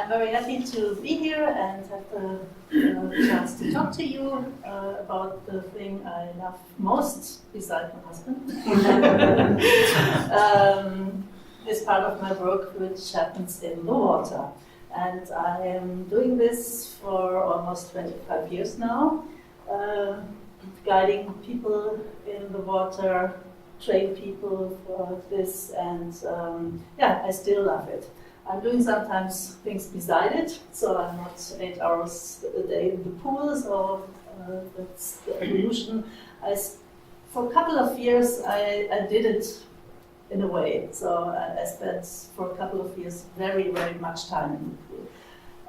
I'm very happy to be here and have the chance to talk to you about the thing I love most, besides my husband. This part of my work which happens in the water. And I am doing this for almost 25 years now, guiding people in the water, train people for this, and I still love it. I'm doing sometimes things beside it, so I'm not 8 hours a day in the pool, so that's the evolution. For a couple of years I did it in a way, so I spent for a couple of years very, very much time in the pool.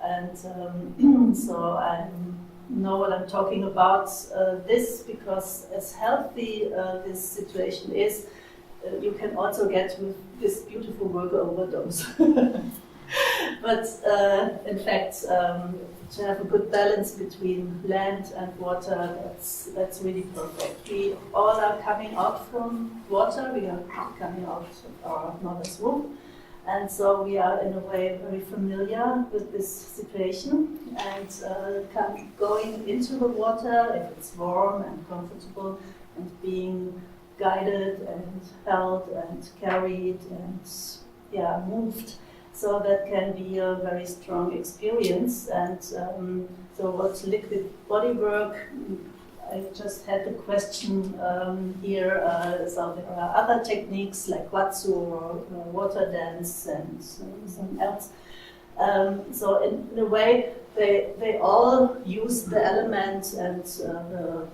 And so I know what I'm talking about this, because as healthy this situation is, you can also get with this beautiful work overdose. But in fact, to have a good balance between land and water, that's really perfect. We all are coming out from water, we are coming out of our mother's womb, and so we are in a way very familiar with this situation, and going into the water, if it's warm and comfortable, and being guided and held and carried and moved. So that can be a very strong experience. And so what's Liquid Bodywork? I just had the question here. So there are other techniques like Watsu or water dance and some else. So in a way, they all use the element and the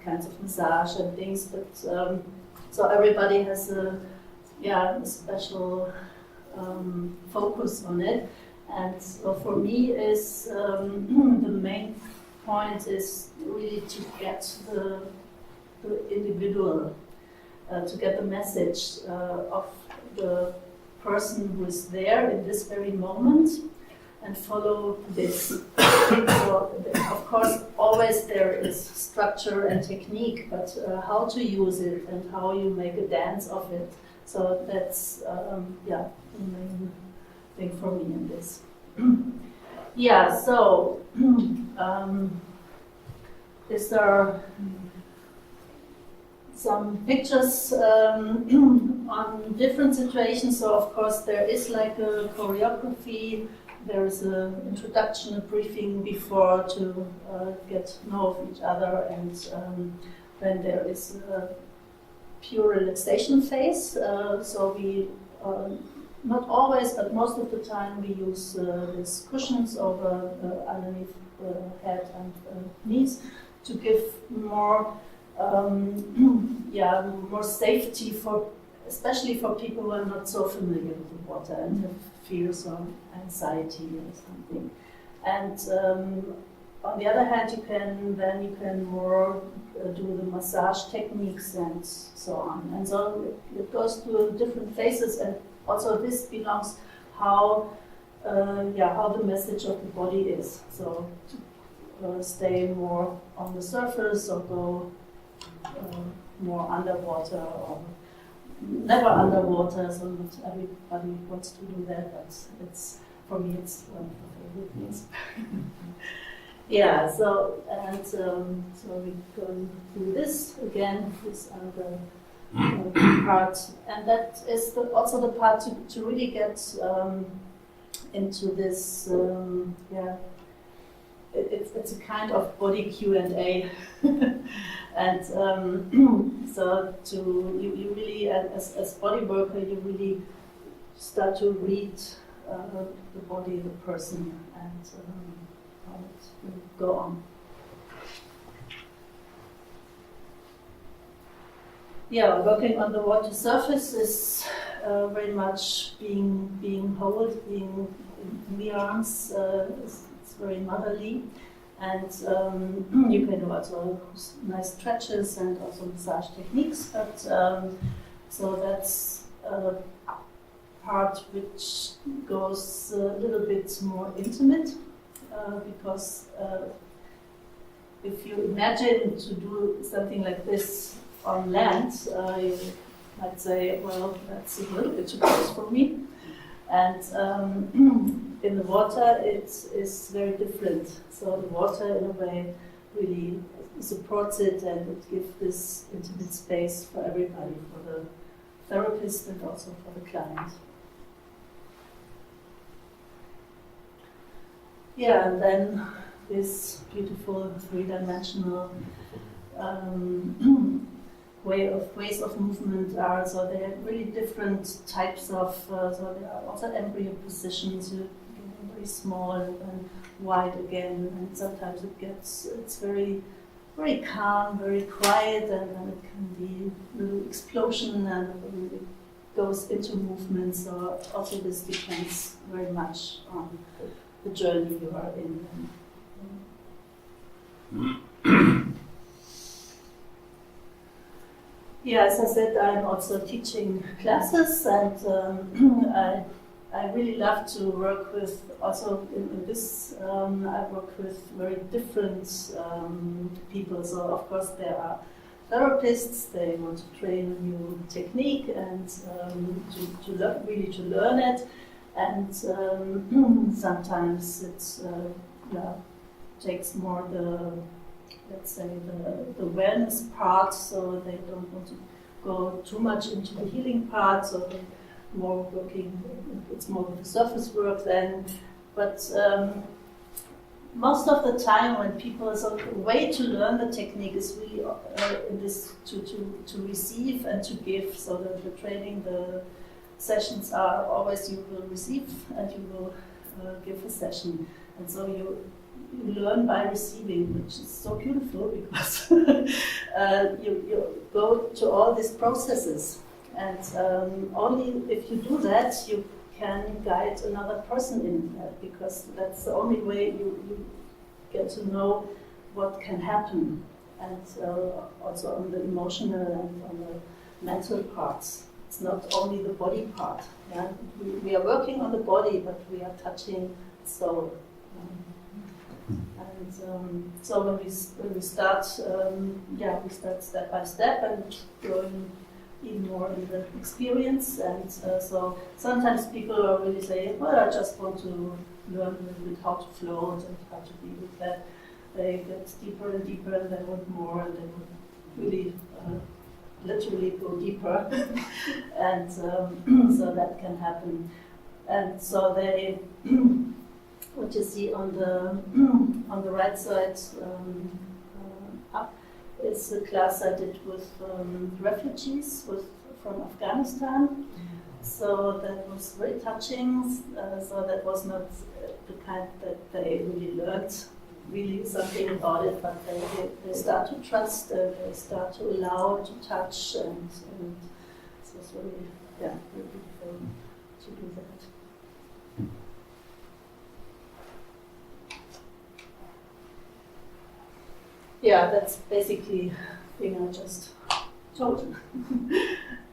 kinds of massage and things, but so everybody has a special focus on it. And so for me is the main point is really to get the individual, to get the message of the person who is there in this very moment and follow this. So, of course, always there is structure and technique, but how to use it and how you make a dance of it. So that's the main thing for me in this. So is there some pictures on different situations? So of course there is like a choreography, there is an introduction, a briefing before to get to know of each other, and then there is a pure relaxation phase. So we not always, but most of the time we use these cushions over underneath the head and knees to give more more safety for, especially for people who are not so familiar with the water and have fears or anxiety or something. And on the other hand, you can more do the massage techniques and so on. And so it goes through different phases, and also this belongs how the message of the body is. So stay more on the surface or go more underwater, or never underwater. So not everybody wants to do that, but it's, for me, it's one of the favorite things. So we're going through this again. These are the parts, and that is also the part to really get into this. It's a kind of body Q&A, and so you really, as body worker, you really start to read the body, the person, and how it will go on. Working on the water surface is very much being held, being in the arms. It's very motherly, and you can do also nice stretches and also massage techniques. But so that's a part which goes a little bit more intimate, because if you imagine to do something like this on land, you might say, well, that's a little bit too close for me. And in the water, it is very different. So the water, in a way, really supports it, and it gives this intimate space for everybody, for the therapist and also for the client. Yeah, and then this beautiful three-dimensional ways of movement are, so they are really different types of, so there are also embryo positions, you get very small and then wide again, and sometimes it's very, very calm, very quiet, and then it can be a little explosion and it goes into movement, so also this depends very much on the journey you are in. Yeah, as I said, I'm also teaching classes, and I really love to work with, also in this, I work with very different people. So of course there are therapists, they want to train a new technique and to learn it. And sometimes it's takes more the, let's say, the wellness part, so they don't want to go too much into the healing part, so they're more working, it's more the surface work then. But most of the time when people, so the way to learn the technique is really in this to receive and to give, so that the training, the sessions are always you will receive and you will give a session. And so you learn by receiving, which is so beautiful because you go to all these processes, and only if you do that you can guide another person in that, because that's the only way you get to know what can happen, and also on the emotional and on the mental parts. It's not only the body part. Yeah? We are working on the body, but we are touching the soul. And so when we start, we start step by step and going even more in the experience. And so sometimes people really say, well, I just want to learn a little bit how to float and how to be with that. They get deeper and deeper, and they want more, and they want really literally go deeper. And so that can happen. And so they, what you see on the right side up is a class I did with refugees from Afghanistan. So that was very touching. So that was not the kind that they really learned really something about it, but they start to trust, they start to allow to touch, and so it's really, very beautiful to do that. Yeah, that's basically the thing I just told.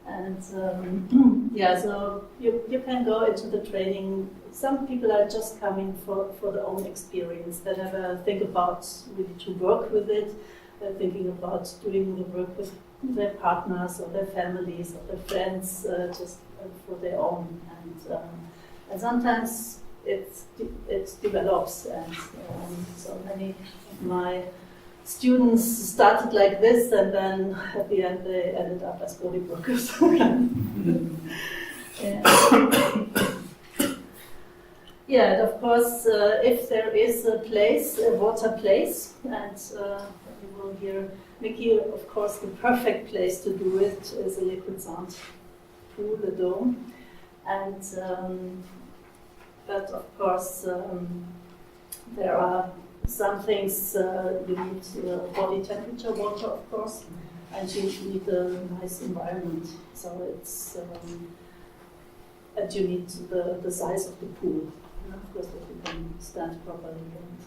And so you can go into the training. Some people are just coming for their own experience. They never think about really to work with it. They're thinking about doing the work with their partners or their families or their friends, just for their own. And sometimes it develops. And so many of my students started like this, and then at the end they ended up as bodyworkers. Yeah, and of course, if there is a place, a water place, and you will hear Mickey, of course, the perfect place to do it is a liquid sound pool, a dome. And but of course, there are some things you need body temperature water, of course, and you need a nice environment. So it's and you need the size of the pool. And of course, that you can stand properly and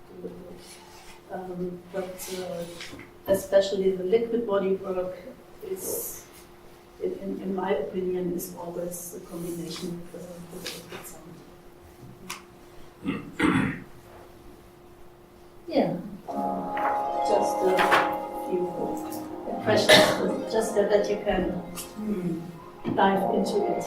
do the work. But especially the liquid body work is, in my opinion, is always a combination with liquid sound. Yeah, just a few impressions, just so that you can dive into it.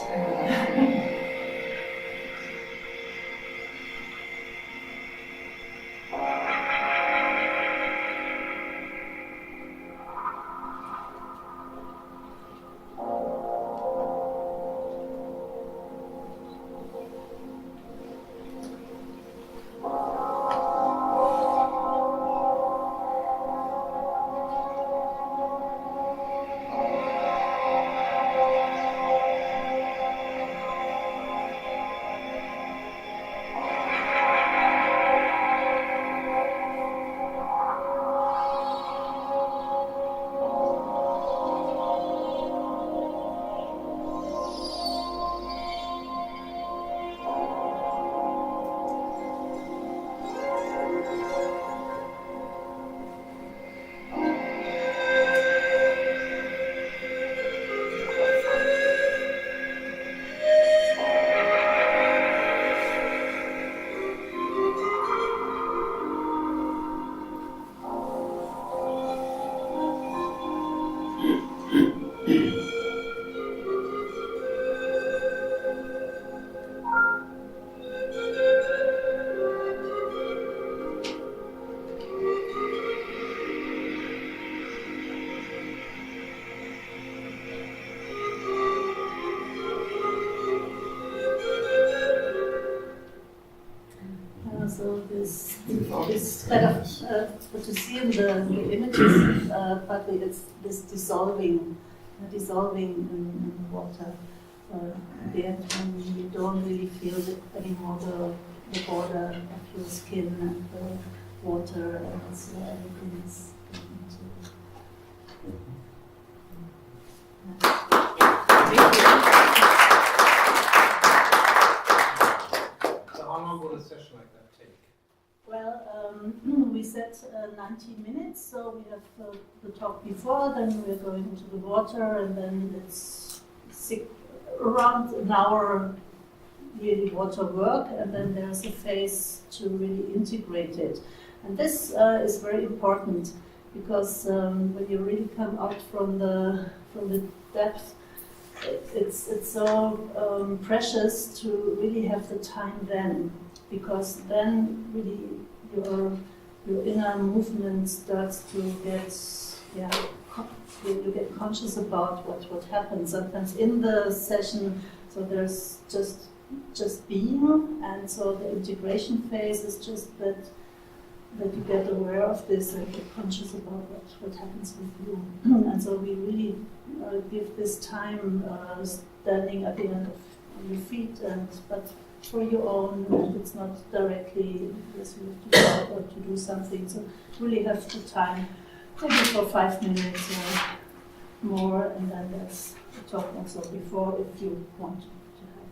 it's kind of what you see in the images, but it's this dissolving in the water. At the end, when you don't really feel anymore the border of your skin and the water, and so everything is going into. So how long will a session like that take? Well, we set 90 minutes, so we have the talk before, then we're going into the water, and then it's around an hour really water work, and then there's a phase to really integrate it. And this is very important because when you really come out from the depth, it's so precious to really have the time then, because then really your inner movement starts to get you get conscious about what happens sometimes in the session. So there's just being, and so the integration phase is just that you get aware of this and get conscious about what happens with you. And so we really give this time standing at the end of your feet, but for your own, and it's not directly because you have to go out or to do something. So really have the time, maybe for 5 minutes or more, and then there's a talk also before if you want to have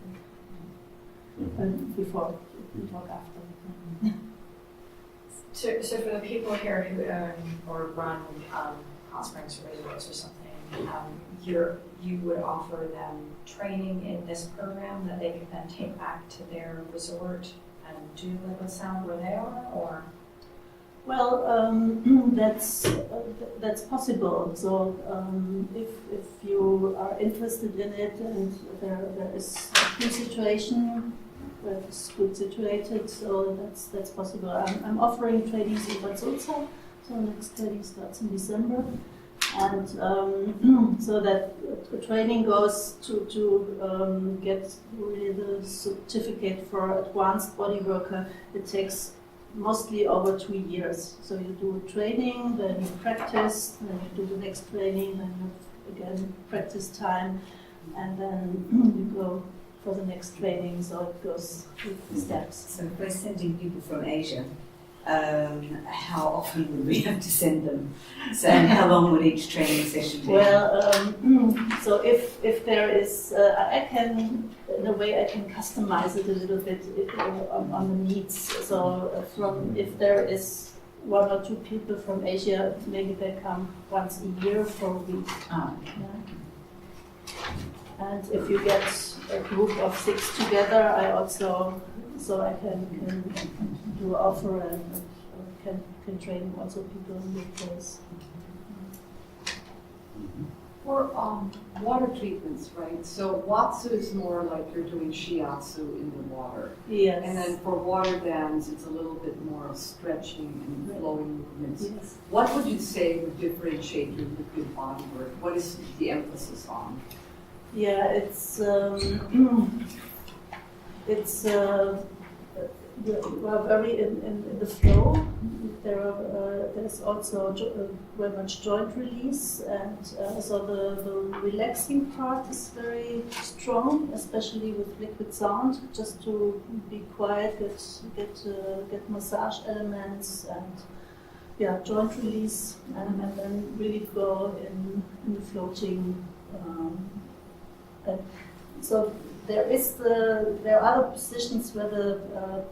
it, and before you talk after. So for the people here who own or run hot springs or resorts or something, you would offer them training in this program that they could then take back to their resort and do liquid sound where they are, or? Well, that's possible. So if you are interested in it and there is a good situation, where it's good situated, so that's possible. I'm offering trainings in Bad Sulza, so next training starts in December, and so that the training goes to get really the certificate for advanced bodyworker. It takes mostly over 2 years. So you do training, then you practice, then you do the next training, then you again practice time, and then you go for the next training, so it goes with steps. So if we're sending people from Asia, how often would we have to send them? So, and how long would each training session be? Well, so if there is, I can, in a way, I can customize it a little bit on the needs. So if there is 1 or 2 people from Asia, maybe they come once a year for a week. Ah. Yeah. And if you get a group of 6 together, I also, so I can do an offer and can train also people in your place. For water treatments, right? So Watsu is more like you're doing shiatsu in the water. Yes. And then for water dance, it's a little bit more of stretching and flowing movements. Yes. What would you say would differentiate your liquid bodywork? What is the emphasis on? Yeah, it's we're very in the flow. There's also very much joint release, and so the relaxing part is very strong, especially with liquid sound. Just to be quiet, get massage elements, and joint release, and then really go in the floating. So there are other positions where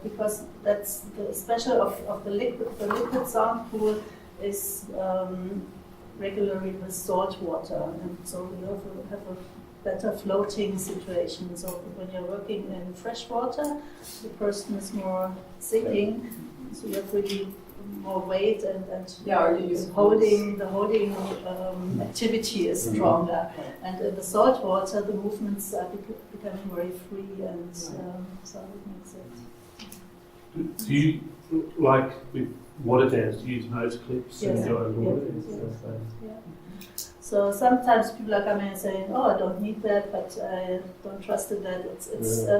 because that's the special of the liquid sound pool is regularly with salt water, and so you have a better floating situation. So when you're working in fresh water, the person is more sinking, so you have really more weight, and the holding activity is stronger. And in the salt water, the movements are becoming very free, and so it makes it. Do you, like with water dance, use nose clips Yes. and go over water? Yes. Yes. Yeah. So sometimes people are coming and saying, "Oh, I don't need that, but I don't trust in that." It's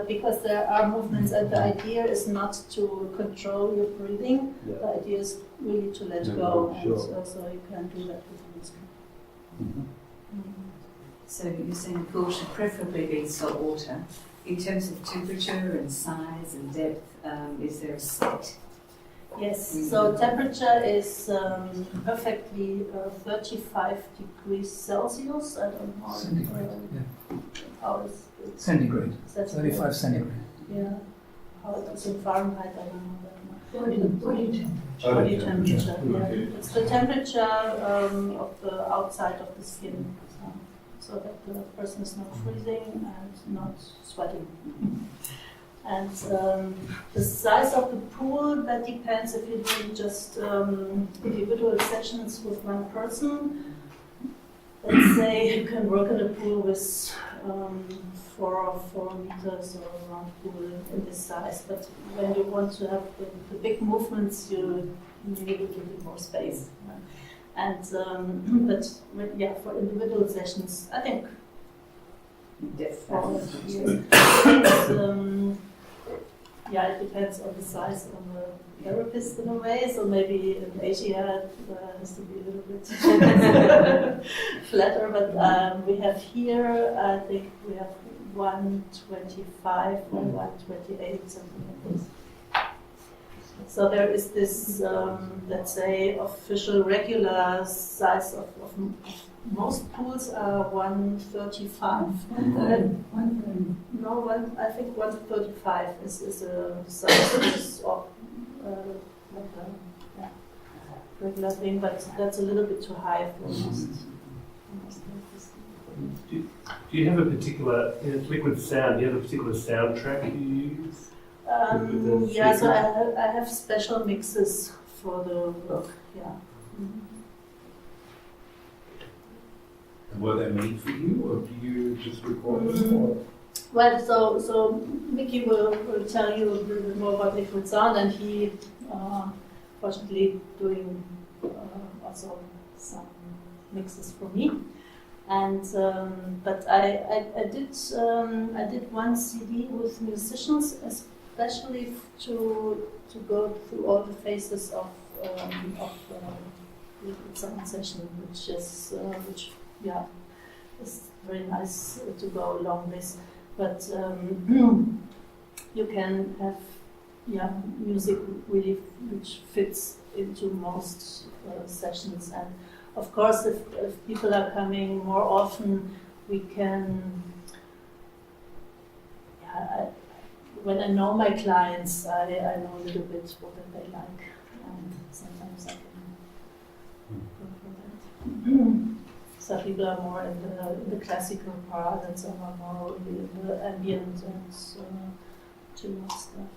because there are movements, and the idea is not to control your breathing. Yeah. The idea is really to let go, and so you can do that with music. So you're saying the pool should preferably be salt water. In terms of temperature and size and depth, is there a set? Yes, so temperature is perfectly 35 degrees Celsius. I don't know how is it. Centigrade. Is that 35 centigrade. Yeah. How it is in Fahrenheit, I don't know that much. Body temperature. Body temperature, yeah. It's the temperature of the outside of the skin, so that the person is not freezing and not sweating. And the size of the pool, that depends if you're doing just individual sessions with one person. Let's say you can work in a pool with 4 meters or around pool in this size. But when you want to have the big movements, you need a little bit more space. And for individual sessions, I think. It depends on the size of the therapist in a way. So maybe in Asia it has to be a little bit flatter. But we have here, I think we have 125 or 128, something like this. So there is this, let's say, official regular size of most pools are 135. I think 135 is a size of regular thing, but that's a little bit too high for most. Do you have a particular liquid sound? Do you have a particular soundtrack you use? So I have special mixes for the work. Yeah. Mm-hmm. And were they made for you, or do you just record them? Well, so Mickey will tell you a little bit more about liquid sound, and he fortunately doing also some mixes for me. And but I did one CD with musicians, especially to go through all the phases of liquid sound session, which is it's very nice to go along with. But you can have music really which fits into most sessions. And of course, if people are coming more often, we can. When I know my clients, I know a little bit what they like, and sometimes I can go for that. Some people are more in the classical part, and some are more in the ambient and chill stuff.